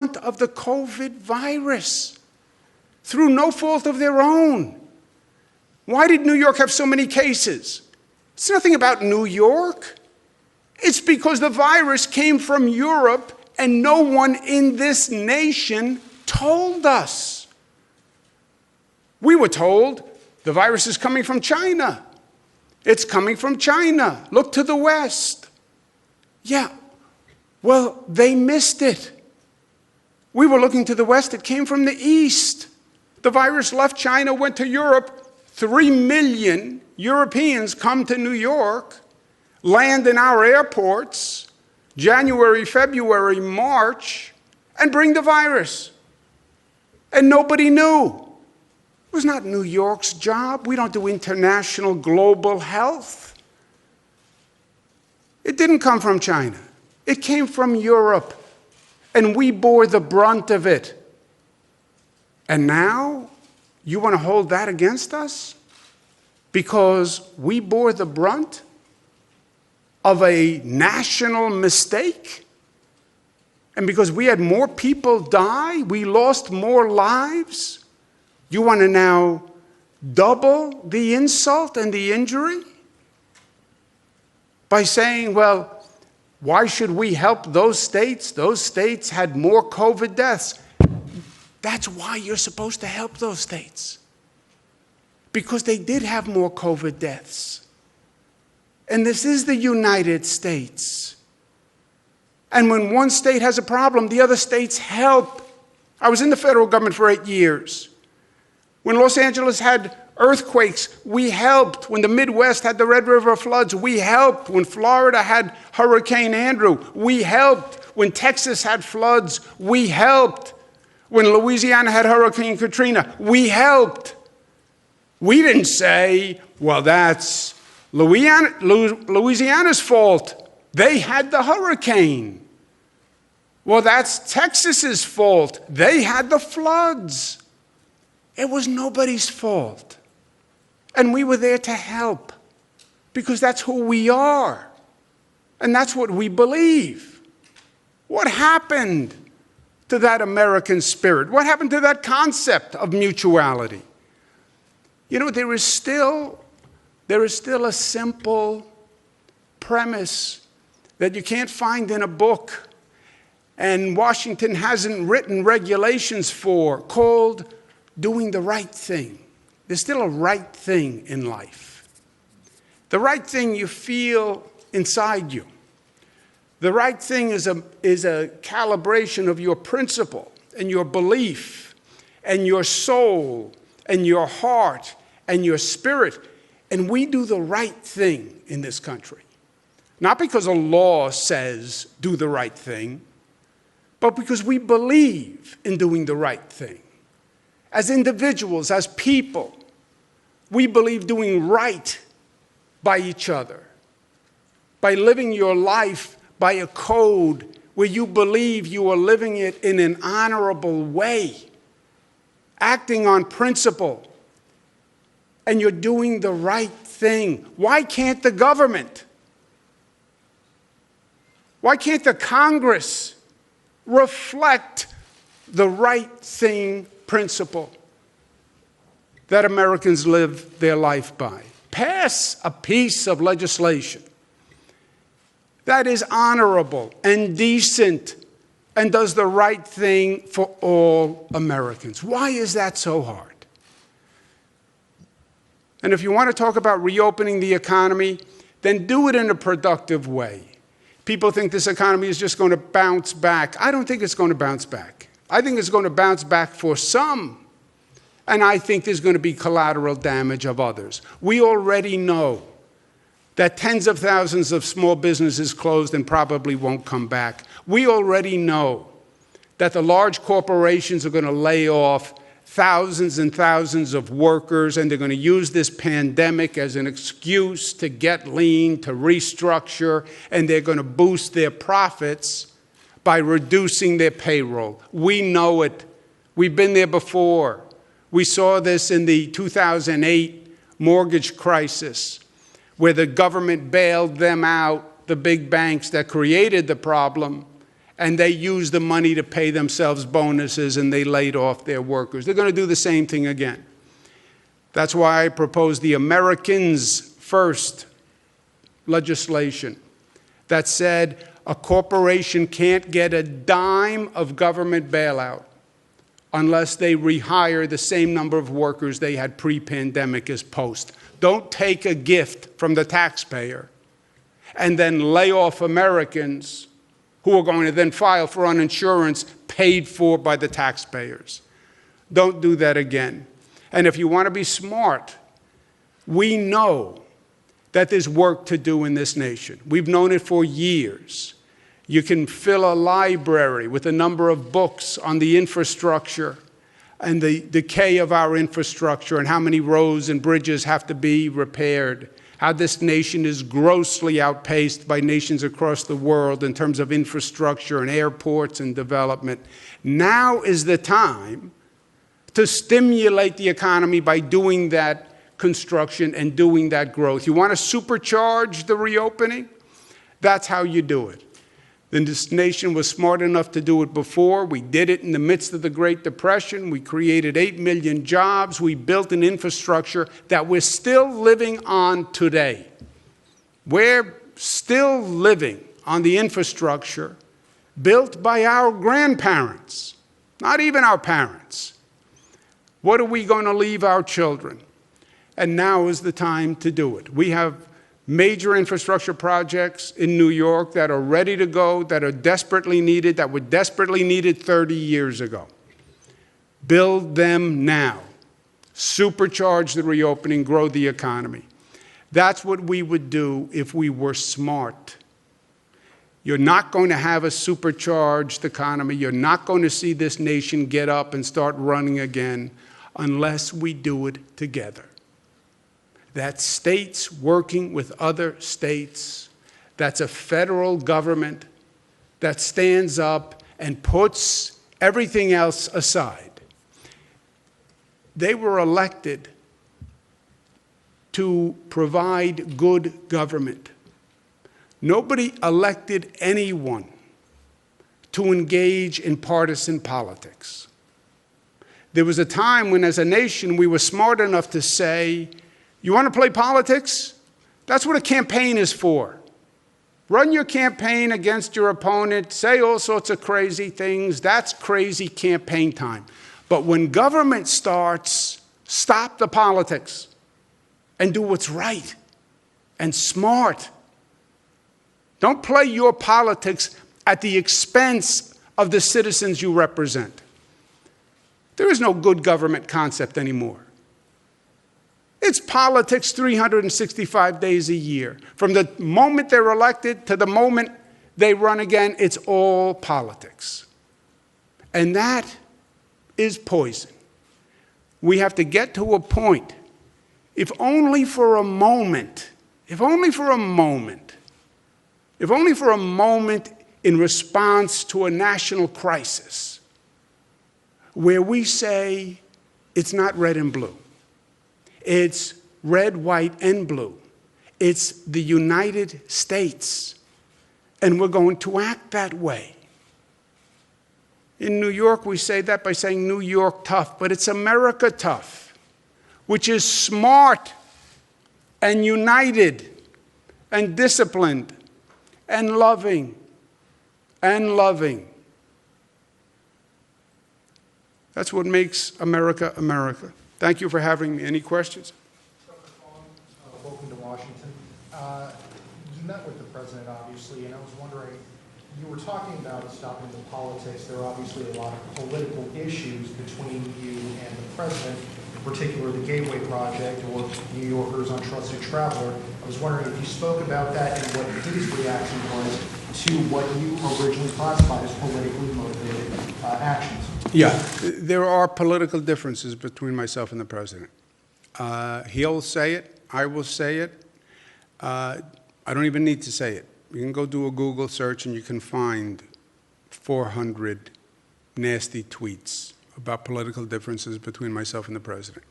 of the COVID virus through no fault of their own. Why did New York have so many cases? It's nothing about New York. It's because the virus came from Europe and no one in this nation told us. We were told the virus is coming from China. It's coming from China. Look to the West. Yeah, well, they missed it. We were looking to the West. It came from the East. The virus left China, went to Europe. 3 million Europeans come to New York, land in our airports, January, February, March, and bring the virus. And nobody knew. It was not New York's job. We don't do international global health. It didn't come from China. It came from Europe. And we bore the brunt of it. And now, you want to hold that against us? Because we bore the brunt of a national mistake? And because we had more people die, we lost more lives? You want to now double the insult and the injury? By saying, well, why should we help those states? Those states had more COVID deaths. That's why you're supposed to help those states. Because they did have more COVID deaths. And this is the United States. And when one state has a problem, the other states help. I was in the federal government for 8 years. When Los Angeles had earthquakes, we helped. When the Midwest had the Red River floods, we helped. When Florida had Hurricane Andrew, we helped. When Texas had floods, we helped. When Louisiana had Hurricane Katrina, we helped. We didn't say, well, that's Louisiana's fault. They had the hurricane. Well, that's Texas's fault. They had the floods. It was nobody's fault. And we were there to help because that's who we are. And that's what we believe. What happened to that American spirit? What happened to that concept of mutuality? You know, there is still a simple premise that you can't find in a book, and Washington hasn't written regulations for, called doing the right thing. There's still a right thing in life. The right thing you feel inside you. The right thing is a calibration of your principle and your belief and your soul and your heart and your spirit. And we do the right thing in this country. Not because a law says do the right thing, but because we believe in doing the right thing. As individuals, as people, we believe doing right by each other, by living your life by a code where you believe you are living it in an honorable way, acting on principle, and you're doing the right thing. Why can't the government, why can't the Congress reflect the right thing principle that Americans live their life by? Pass a piece of legislation that is honorable and decent and does the right thing for all Americans. Why is that so hard? And if you want to talk about reopening the economy, then do it in a productive way. People think this economy is just going to bounce back. I don't think it's going to bounce back. I think it's going to bounce back for some. And I think there's going to be collateral damage of others. We already know that tens of thousands of small businesses closed and probably won't come back. We already know that the large corporations are going to lay off thousands and thousands of workers, and they're going to use this pandemic as an excuse to get lean, to restructure, and they're going to boost their profits by reducing their payroll. We know it. We've been there before. We saw this in the 2008 mortgage crisis, where the government bailed them out, the big banks that created the problem, and they used the money to pay themselves bonuses and they laid off their workers. They're going to do the same thing again. That's why I proposed the Americans First legislation that said a corporation can't get a dime of government bailout unless they rehire the same number of workers they had pre-pandemic as post. Don't take a gift from the taxpayer and then lay off Americans who are going to then file for uninsurance paid for by the taxpayers. Don't do that again. And if you want to be smart, we know that there's work to do in this nation. We've known it for years. You can fill a library with a number of books on the infrastructure and the decay of our infrastructure and how many roads and bridges have to be repaired, how this nation is grossly outpaced by nations across the world in terms of infrastructure and airports and development. Now is the time to stimulate the economy by doing that construction and doing that growth. You want to supercharge the reopening? That's how you do it. Then this nation was smart enough to do it before. We did it in the midst of the Great Depression. We created 8 million jobs. We built an infrastructure that we're still living on today. We're still living on the infrastructure built by our grandparents, not even our parents. What are we going to leave our children? And now is the time to do it. We have major infrastructure projects in New York that are ready to go, that are desperately needed, that were desperately needed 30 years ago. Build them now. Supercharge the reopening, grow the economy. That's what we would do if we were smart. You're not going to have a supercharged economy. You're not going to see this nation get up and start running again unless we do it together. That's states working with other states. That's a federal government that stands up and puts everything else aside. They were elected to provide good government. Nobody elected anyone to engage in partisan politics. There was a time when, as a nation, we were smart enough to say, you want to play politics? That's what a campaign is for. Run your campaign against your opponent, say all sorts of crazy things. That's crazy campaign time. But when government starts, stop the politics and do what's right and smart. Don't play your politics at the expense of the citizens you represent. There is no good government concept anymore. It's politics 365 days a year. From the moment they're elected to the moment they run again, it's all politics. And that is poison. We have to get to a point, if only for a moment, in response to a national crisis, where we say it's not red and blue. It's red, white, and blue. It's the United States. And we're going to act that way. In New York, we say that by saying New York tough, but it's America tough, which is smart and united and disciplined and loving and loving. That's what makes America, America. Thank you for having me. Any questions? Welcome to Washington. You met with the president, obviously, and I was wondering, you were talking about stopping the politics. There are obviously a lot of political issues between you and the president, in particular the Gateway Project or New Yorkers Untrusted Traveler. I was wondering if you spoke about that and what his reaction was to what you originally classified as politically motivated actions. Yeah, there are political differences between myself and the president. He'll say it. I will say it. I don't even need to say it. You can go do a Google search and you can find 400 nasty tweets about political differences between myself and the president.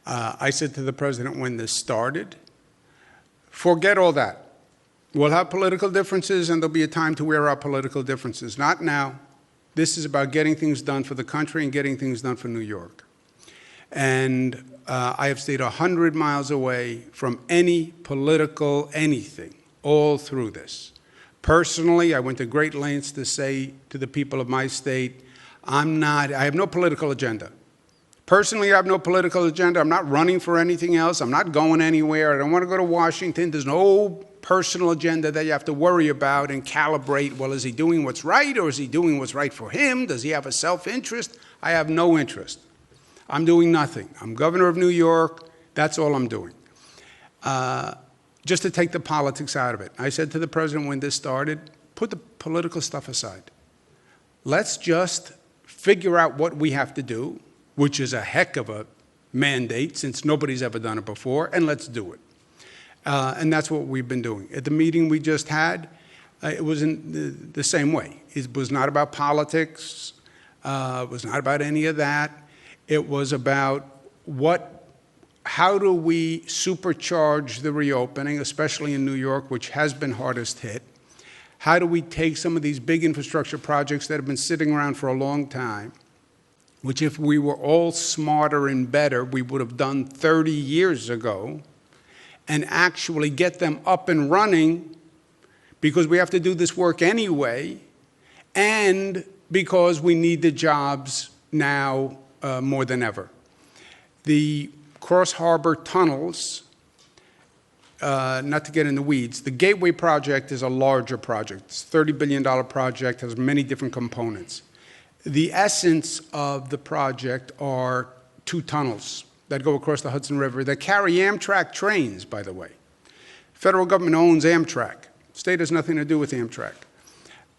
I said to the president when this started, forget all that. We'll have political differences, and there'll be a time to wear our political differences. Not now. This is about getting things done for the country and getting things done for New York. And I have stayed 100 miles away from any political anything all through this. Personally, I went to great lengths to say to the people of my state, I have no political agenda. Personally, I have no political agenda. I'm not running for anything else. I'm not going anywhere. I don't want to go to Washington. There's no personal agenda that you have to worry about and calibrate. Well, is he doing what's right, or is he doing what's right for him? Does he have a self-interest? I have no interest. I'm doing nothing. I'm governor of New York. That's all I'm doing. Just to take the politics out of it. I said to the president when this started, put the political stuff aside. Let's just figure out what we have to do, which is a heck of a mandate since nobody's ever done it before, and let's do it. And that's what we've been doing. At the meeting we just had, it was in the same way. It was not about politics. It was not about any of that. It was about how do we supercharge the reopening, especially in New York, which has been hardest hit? How do we take some of these big infrastructure projects that have been sitting around for a long time, which if we were all smarter and better, we would have done 30 years ago, and actually get them up and running, because we have to do this work anyway, and because we need the jobs now more than ever. The Cross Harbor tunnels, not to get in the weeds, the Gateway project is a larger project. It's a $30 billion project, has many different components. The essence of the project are 2 tunnels that go across the Hudson River that carry Amtrak trains, by the way. Federal government owns Amtrak. State has nothing to do with Amtrak.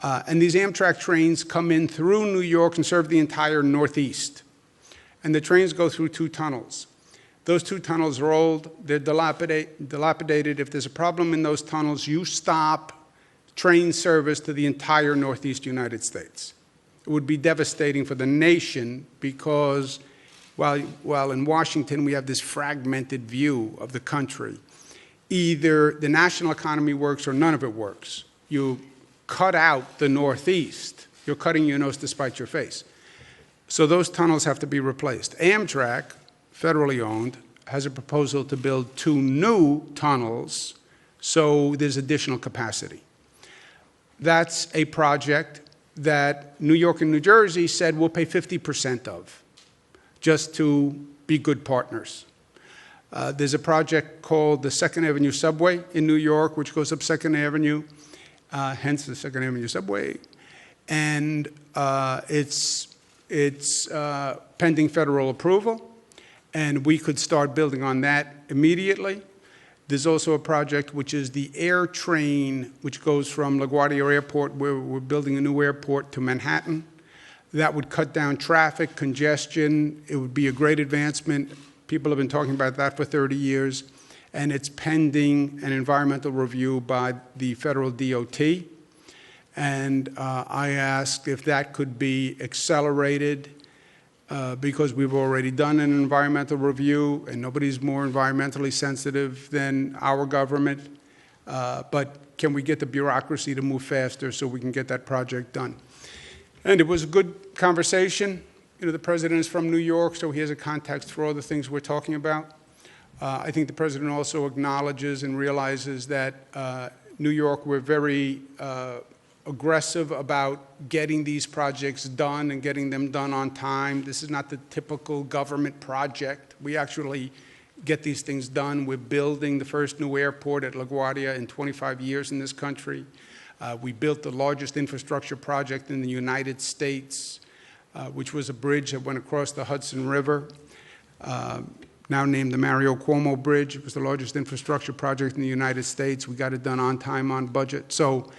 And these Amtrak trains come in through New York and serve the entire Northeast. And the trains go through 2 tunnels. Those 2 tunnels are old, they're dilapidated. If there's a problem in those tunnels, you stop train service to the entire Northeast United States. It would be devastating for the nation because while in Washington we have this fragmented view of the country, either the national economy works or none of it works. You cut out the Northeast, you're cutting your nose to spite your face. So those tunnels have to be replaced. Amtrak, federally owned, has a proposal to build 2 new tunnels, so there's additional capacity. That's a project that New York and New Jersey said we'll pay 50% of, just to be good partners. There's a project called the 2nd Avenue Subway in New York, which goes up 2nd Avenue, hence the 2nd Avenue Subway, and it's pending federal approval, and we could start building on that immediately. There's also a project which is the air train, which goes from LaGuardia Airport, where we're building a new airport, to Manhattan. That would cut down traffic, congestion. It would be a great advancement. People have been talking about that for 30 years, and it's pending an environmental review by the federal DOT. And I asked if that could be accelerated because we've already done an environmental review, and nobody's more environmentally sensitive than our government. But can we get the bureaucracy to move faster so we can get that project done? And it was a good conversation. You know, the president is from New York, so he has a context for all the things we're talking about. I think the president also acknowledges and realizes that New York, we're very aggressive about getting these projects done and getting them done on time. This is not the typical government project. We actually get these things done. We're building the first new airport at LaGuardia in 25 years in this country. We built the largest infrastructure project in the United States, which was a bridge that went across the Hudson River, now named the Mario Cuomo Bridge. It was the largest infrastructure project in the United States. We got it done on time, on budget. So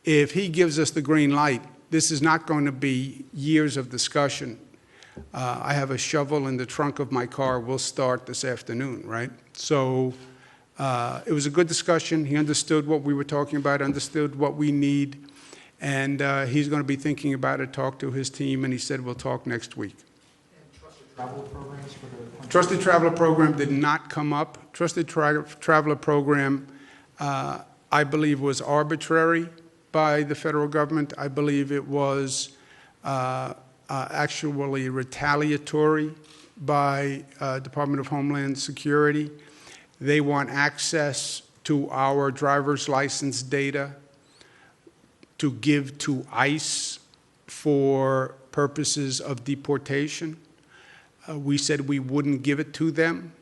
if he gives us the green light, this is not going to be years of discussion. I have a shovel in the trunk of my car. We'll start this afternoon, right? So it was a good discussion. He understood what we were talking about, understood what we need, and he's going to be thinking about it, talk to his team, and he said we'll talk next week. And trusted traveler programs for the Trusted traveler program did not come up. Trusted traveler program I believe was arbitrary by the federal government. I believe it was actually retaliatory by Department of Homeland Security. They want access to our driver's license data to give to ICE for purposes of deportation. We said we wouldn't give it to them.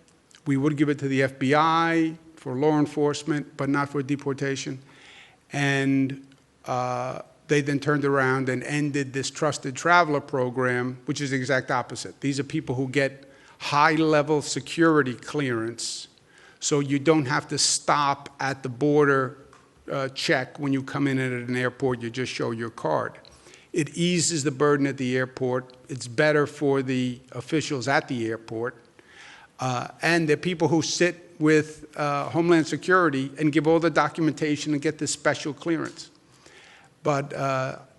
We would give it to the FBI for law enforcement, but not for deportation. And they then turned around and ended this trusted traveler program, which is the exact opposite. These are people who get high-level security clearance, so you don't have to stop at the border check when you come in at an airport. You just show your card. It eases the burden at the airport. It's better for the officials at the airport. And the people who sit with Homeland Security and give all the documentation and get this special clearance. But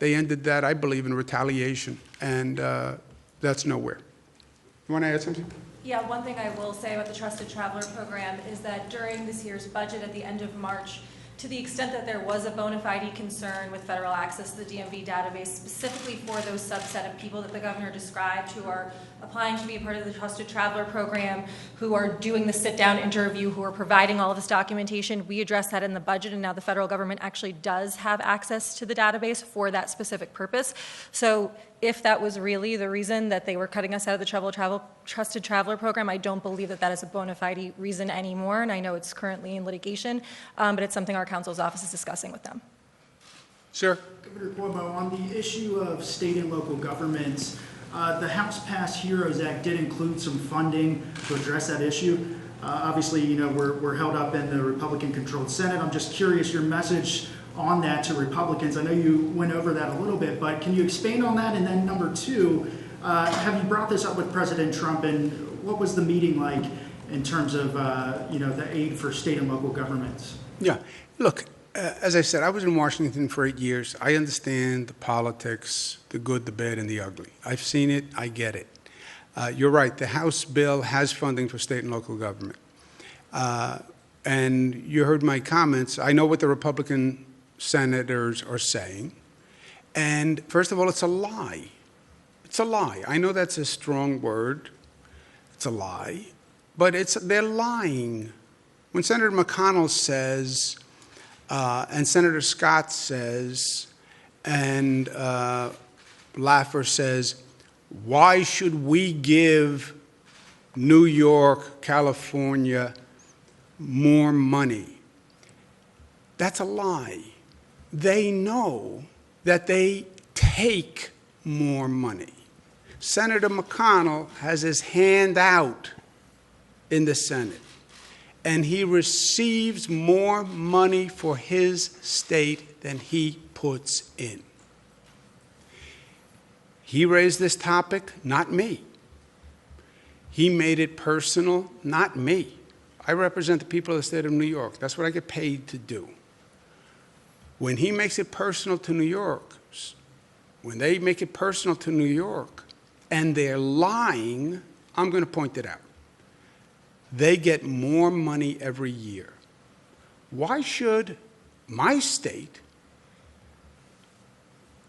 they ended that, I believe, in retaliation, and that's nowhere. You want to add something? Yeah, one thing I will say about the Trusted Traveler Program is that during this year's budget at the end of March, to the extent that there was a bona fide concern with federal access to the DMV database, specifically for those subset of people that the governor described who are applying to be a part of the Trusted Traveler Program, who are doing the sit-down interview, who are providing all of this documentation, we addressed that in the budget, and now the federal government actually does have access to the database for that specific purpose. So if that was really the reason that they were cutting us out of the Trusted Traveler Program, I don't believe that that is a bona fide reason anymore, and I know it's currently in litigation, but it's something our counsel's office is discussing with them. Sir? Governor Cuomo, on the issue of state and local governments, the House-passed HEROES Act did include some funding to address that issue. Obviously, you know, we're held up in the Republican-controlled Senate. I'm just curious your message on that to Republicans. I know you went over that a little bit, but can you expand on that? And then number two, have you brought this up with President Trump, and what was the meeting like in terms of, you know, the aid for state and local governments? Yeah. Look, as I said, I was in Washington for 8 years. I understand the politics, the good, the bad, and the ugly. I've seen it. I get it. You're right. The House bill has funding for state and local government. And you heard my comments. I know what the Republican senators are saying. And first of all, it's a lie. It's a lie. I know that's a strong word. It's a lie. But they're lying. When Senator McConnell says, and Senator Scott says, and Laffer says, why should we give New York, California more money? That's a lie. They know that they take more money. Senator McConnell has his hand out in the Senate, and he receives more money for his state than he puts in. He raised this topic, not me. He made it personal, not me. I represent the people of the state of New York. That's what I get paid to do. When he makes it personal to New York, when they make it personal to New York, and they're lying, I'm going to point it out. They get more money every year. Why should my state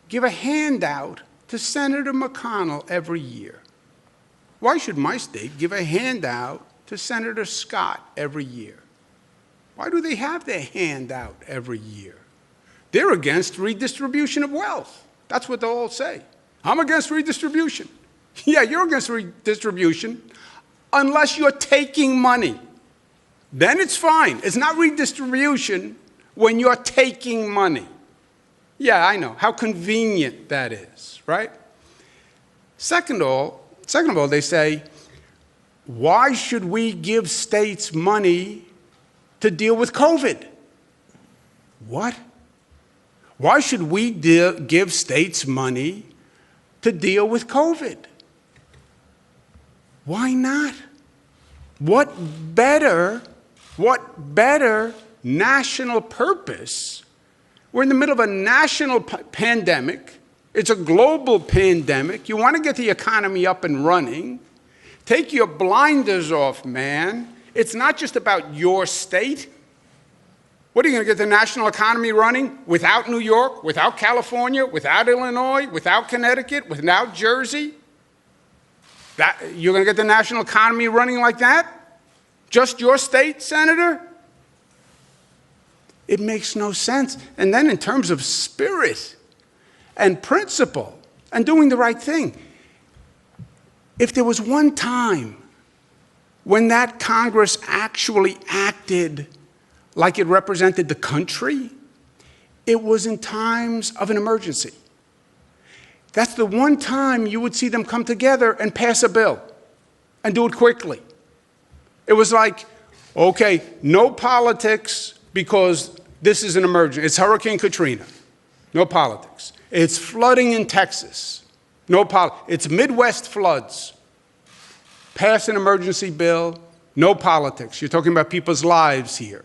give a handout to Senator McConnell every year? Why should my state give a handout to Senator Scott every year? Why do they have their handout every year? They're against redistribution of wealth. That's what they'll all say. I'm against redistribution. Yeah, you're against redistribution unless you're taking money. Then it's fine. It's not redistribution when you're taking money. Yeah, I know. How convenient that is, right? Second of all, they say, why should we give states money to deal with COVID? What? Why should we give states money to deal with COVID? Why not? What better national purpose? We're in the middle of a national pandemic. It's a global pandemic. You want to get the economy up and running. Take your blinders off, man. It's not just about your state. What are you going to get the national economy running without New York, without California, without Illinois, without Connecticut, without Jersey? You're going to get the national economy running like that? Just your state, Senator? It makes no sense. And then in terms of spirit and principle and doing the right thing, if there was one time when that Congress actually acted like it represented the country, it was in times of an emergency. That's the one time you would see them come together and pass a bill and do it quickly. It was like, okay, no politics because this is an emergency. It's Hurricane Katrina. No politics. It's flooding in Texas. No politics. It's Midwest floods. Pass an emergency bill. No politics. You're talking about people's lives here.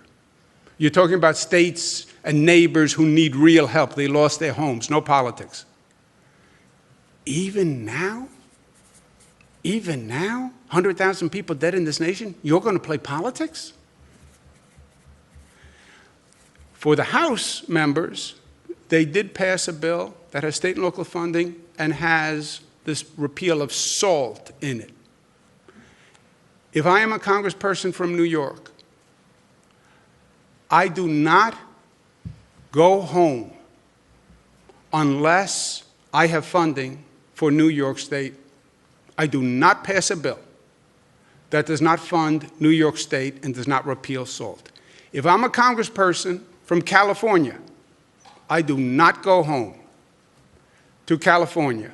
You're talking about states and neighbors who need real help. They lost their homes. No politics. Even now, 100,000 people dead in this nation, you're going to play politics? For the House members, they did pass a bill that has state and local funding and has this repeal of SALT in it. If I am a congressperson from New York, I do not go home unless I have funding for New York State. I do not pass a bill that does not fund New York State and does not repeal SALT. If I'm a congressperson from California, I do not go home to California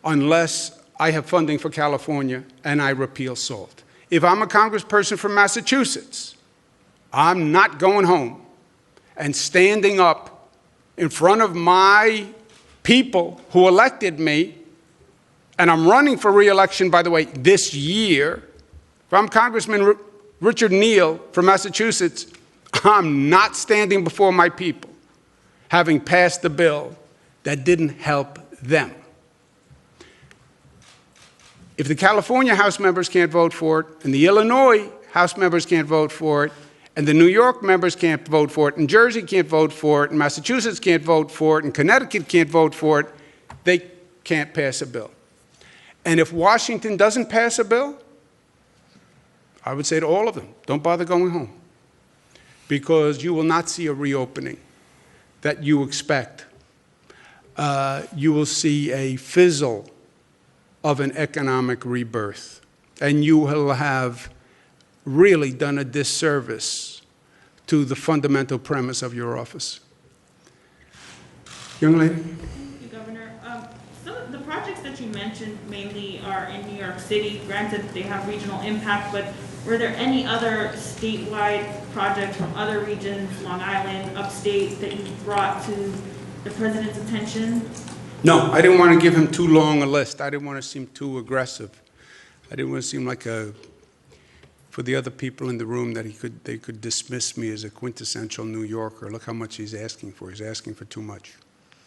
unless I have funding for California and I repeal SALT. If I'm a congressperson from Massachusetts, I'm not going home and standing up in front of my people who elected me, and I'm running for re-election, by the way, this year. If I'm Congressman Richard Neal from Massachusetts, I'm not standing before my people having passed a bill that didn't help them. If the California House members can't vote for it, and the Illinois House members can't vote for it, and the New York members can't vote for it, and Jersey can't vote for it, and Massachusetts can't vote for it, and Connecticut can't vote for it, they can't pass a bill. And if Washington doesn't pass a bill, I would say to all of them, don't bother going home, because you will not see a reopening that you expect. You will see a fizzle of an economic rebirth, and you will have really done a disservice to the fundamental premise of your office. Young lady? Thank you, Governor. Some of the projects that you mentioned mainly are in New York City. Granted, they have regional impact, but were there any other statewide projects from other regions, Long Island, upstate, that you brought to the President's attention? No, I didn't want to give him too long a list. I didn't want to seem too aggressive. I didn't want to seem like for the other people in the room that they could dismiss me as a quintessential New Yorker. Look how much he's asking for. He's asking for too much.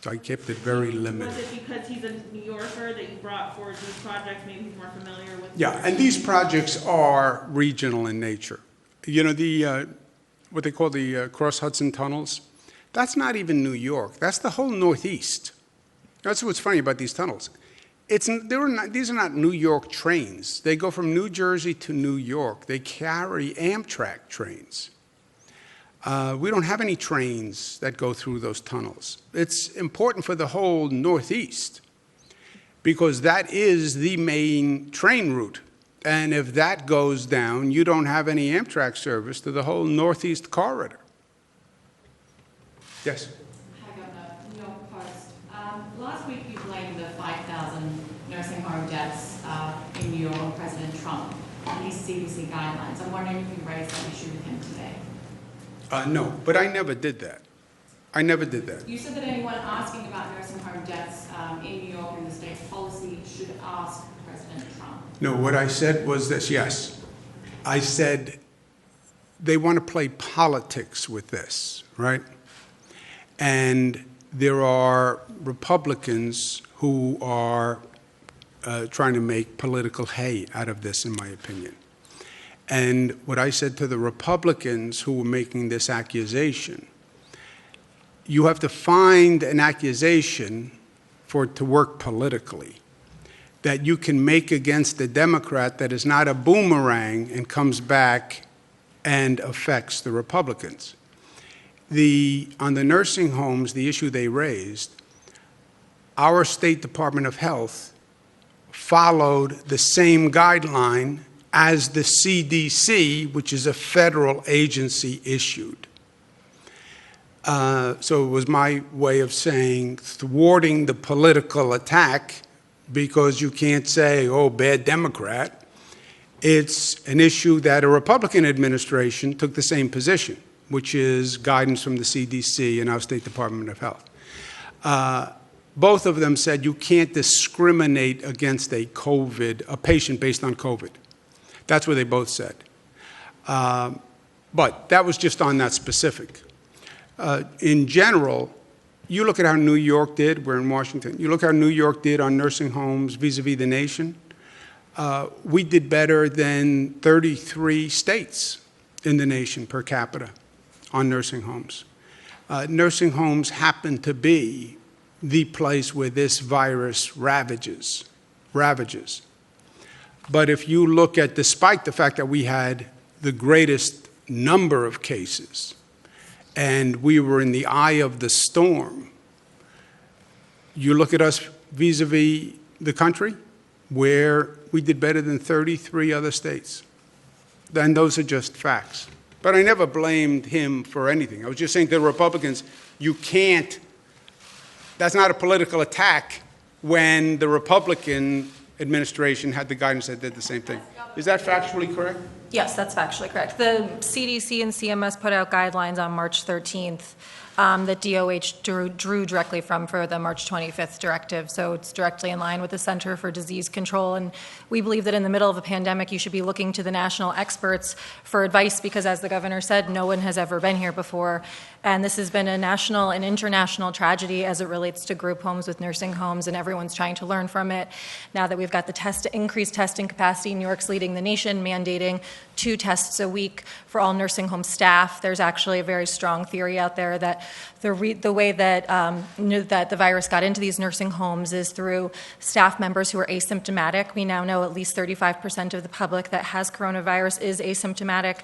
So I kept it very limited. Was it because he's a New Yorker that you brought forward these projects? Maybe he's more familiar with. Yeah, and these projects are regional in nature. You know, what they call the Cross Hudson tunnels, that's not even New York. That's the whole Northeast. That's what's funny about these tunnels. These are not New York trains. They go from New Jersey to New York. They carry Amtrak trains. We don't have any trains that go through those tunnels. It's important for the whole Northeast because that is the main train route. And if that goes down, you don't have any Amtrak service to the whole Northeast corridor. Yes? Hi, Governor. New York Post. Last week you blamed the 5,000 nursing home deaths in New York on President Trump and his CDC guidelines. I'm wondering if you raised that issue with him today. No, but I never did that. I never did that. You said that anyone asking about nursing home deaths in New York and the state's policy should ask President Trump. No, what I said was this, yes. I said they want to play politics with this, right? And there are Republicans who are trying to make political hay out of this, in my opinion. And what I said to the Republicans who were making this accusation, you have to find an accusation for it to work politically that you can make against a Democrat that is not a boomerang and comes back and affects the Republicans. On the nursing homes, the issue they raised, our State Department of Health followed the same guideline as the CDC, which is a federal agency, issued. So it was my way of saying thwarting the political attack, because you can't say, oh, bad Democrat. It's an issue that a Republican administration took the same position, which is guidance from the CDC and our State Department of Health. Both of them said you can't discriminate against a patient based on COVID. That's what they both said. But that was just on that specific. In general, you look at how New York did, we're in Washington, you look how New York did on nursing homes vis-a-vis the nation. We did better than 33 states in the nation per capita on nursing homes. Nursing homes happen to be the place where this virus ravages. But if you look at, despite the fact that we had the greatest number of cases, and we were in the eye of the storm, you look at us vis-a-vis the country, where we did better than 33 other states. Then those are just facts. But I never blamed him for anything. I was just saying to the Republicans, you can't, that's not a political attack when the Republican administration had the guidance that did the same thing. Is that factually correct? Yes, that's factually correct. The CDC and CMS put out guidelines on March 13th that DOH drew directly from for the March 25th directive. So it's directly in line with the Center for Disease Control. And we believe that in the middle of a pandemic, you should be looking to the national experts for advice because, as the governor said, no one has ever been here before. And this has been a national and international tragedy as it relates to group homes with nursing homes, and everyone's trying to learn from it. Now that we've got the increased testing capacity, New York's leading the nation, mandating 2 tests a week for all nursing home staff. There's actually a very strong theory out there that the way that that the virus got into these nursing homes is through staff members who are asymptomatic. We now know at least 35% of the public that has coronavirus is asymptomatic.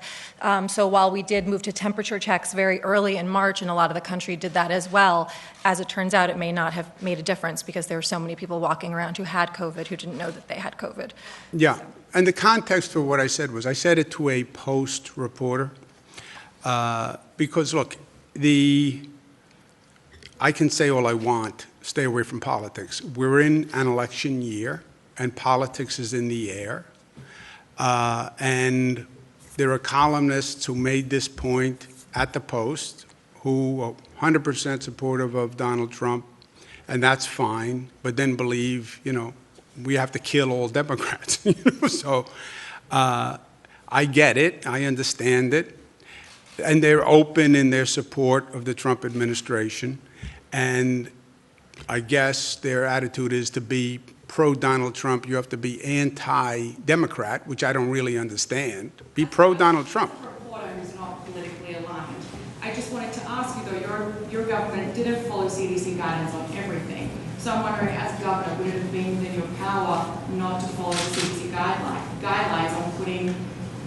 So while we did move to temperature checks very early in March, and a lot of the country did that as well, as it turns out, it may not have made a difference because there were so many people walking around who had COVID who didn't know that they had COVID. Yeah, and the context for what I said was I said it to a Post reporter because, look, I can say all I want, stay away from politics. We're in an election year, and politics is in the air. And there are columnists who made this point at the Post who are 100% supportive of Donald Trump, and that's fine, but then believe, we have to kill all Democrats. So I get it. I understand it. And they're open in their support of the Trump administration. And I guess their attitude is to be pro-Donald Trump. You have to be anti-Democrat, which I don't really understand. Be pro-Donald Trump. As a reporter who's not politically aligned, I just wanted to ask you, though, your government didn't follow CDC guidance on everything. So I'm wondering, as governor, would it have been within your power not to follow the CDC guidelines on putting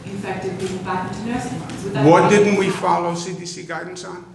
infected people back into nursing homes? What didn't we follow CDC guidance on?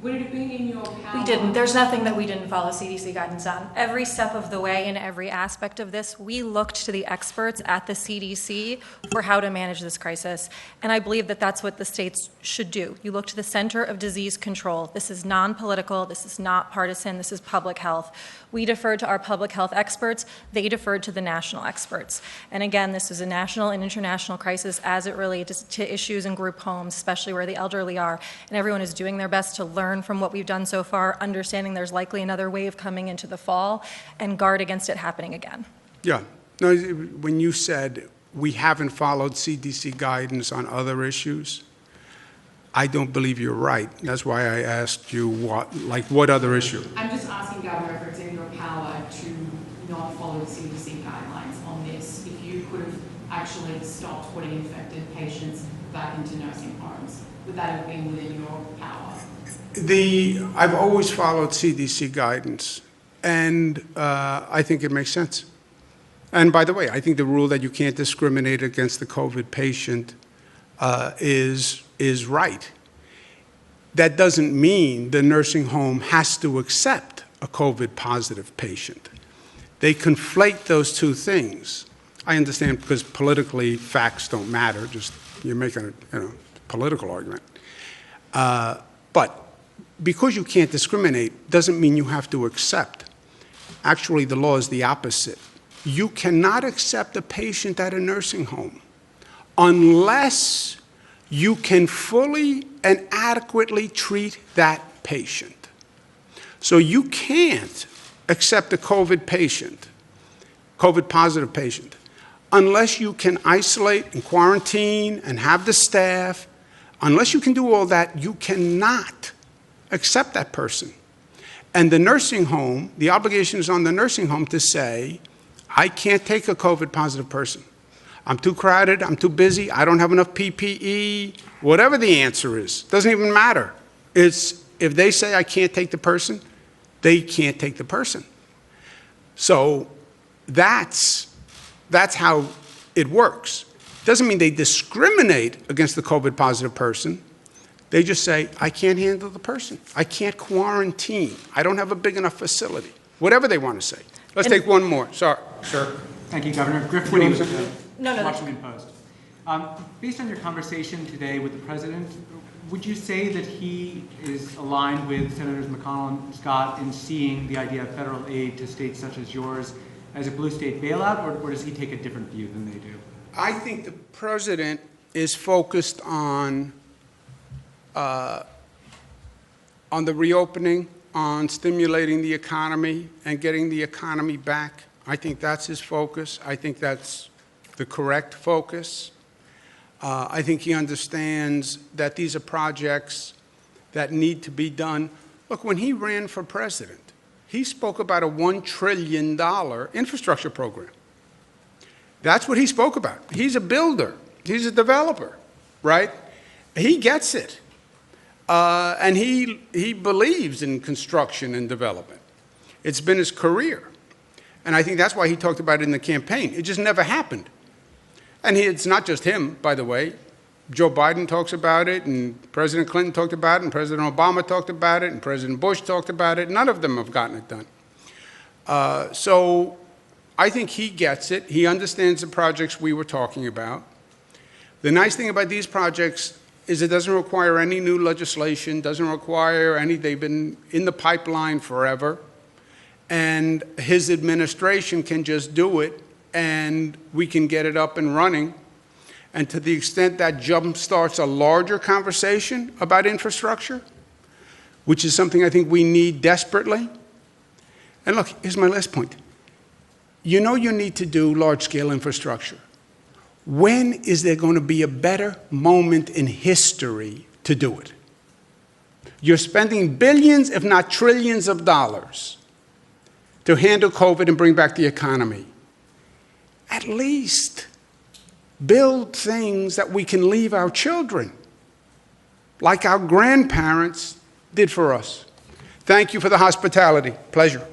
Would it have been in your power? We didn't. There's nothing that we didn't follow CDC guidance on. Every step of the way in every aspect of this, we looked to the experts at the CDC for how to manage this crisis. And I believe that that's what the states should do. You look to the Center of Disease Control. This is non-political. This is not partisan. This is public health. We deferred to our public health experts. They deferred to the national experts. And again, this is a national and international crisis as it relates to issues in group homes, especially where the elderly are. And everyone is doing their best to learn from what we've done so far, understanding there's likely another wave coming into the fall, and guard against it happening again. Yeah. No, when you said we haven't followed CDC guidance on other issues, I don't believe you're right. That's why I asked you what other issue? I'm just asking, Governor, if it's in your power to not follow CDC guidelines on this, if you could have actually stopped putting infected patients back into nursing homes? Would that have been within your power? I've always followed CDC guidance, and I think it makes sense. And by the way, I think the rule that you can't discriminate against the COVID patient is right. That doesn't mean the nursing home has to accept a COVID positive patient. They conflate those two things. I understand because politically facts don't matter, just you're making a political argument. But because you can't discriminate doesn't mean you have to accept. Actually, the law is the opposite. You cannot accept a patient at a nursing home unless you can fully and adequately treat that patient. So you can't accept a COVID patient, COVID positive patient, unless you can isolate and quarantine and have the staff. Unless you can do all that, you cannot accept that person. And the nursing home, the obligation is on the nursing home to say, I can't take a COVID positive person. I'm too crowded, I'm too busy, I don't have enough PPE, whatever the answer is, doesn't even matter. It's, if they say I can't take the person, they can't take the person. So that's how it works. Doesn't mean they discriminate against the COVID positive person. They just say, I can't handle the person. I can't quarantine. I don't have a big enough facility. Whatever they want to say. Let's take one more. Sorry, sir. Thank you, Governor. Griff Whitty with the No. Washington Post. Based on your conversation today with the President, would you say that he is aligned with Senators McConnell and Scott in seeing the idea of federal aid to states such as yours as a blue state bailout, or does he take a different view than they do? I think the President is focused on the reopening, on stimulating the economy and getting the economy back. I think that's his focus. I think that's the correct focus. I think he understands that these are projects that need to be done. Look, when he ran for president, he spoke about a $1 trillion infrastructure program. That's what he spoke about. He's a builder. He's a developer, right? He gets it. And he believes in construction and development. It's been his career. And I think that's why he talked about it in the campaign. It just never happened. And it's not just him, by the way. Joe Biden talks about it, and President Clinton talked about it, and President Obama talked about it, and President Bush talked about it. None of them have gotten it done. So I think he gets it. He understands the projects we were talking about. The nice thing about these projects is it doesn't require any new legislation, doesn't require any, they've been in the pipeline forever, and his administration can just do it, and we can get it up and running. And to the extent that jumpstarts a larger conversation about infrastructure, which is something I think we need desperately. And look, here's my last point. You know you need to do large-scale infrastructure. When is there going to be a better moment in history to do it? You're spending billions, if not trillions of dollars to handle COVID and bring back the economy. At least build things that we can leave our children, like our grandparents did for us. Thank you for the hospitality. Pleasure.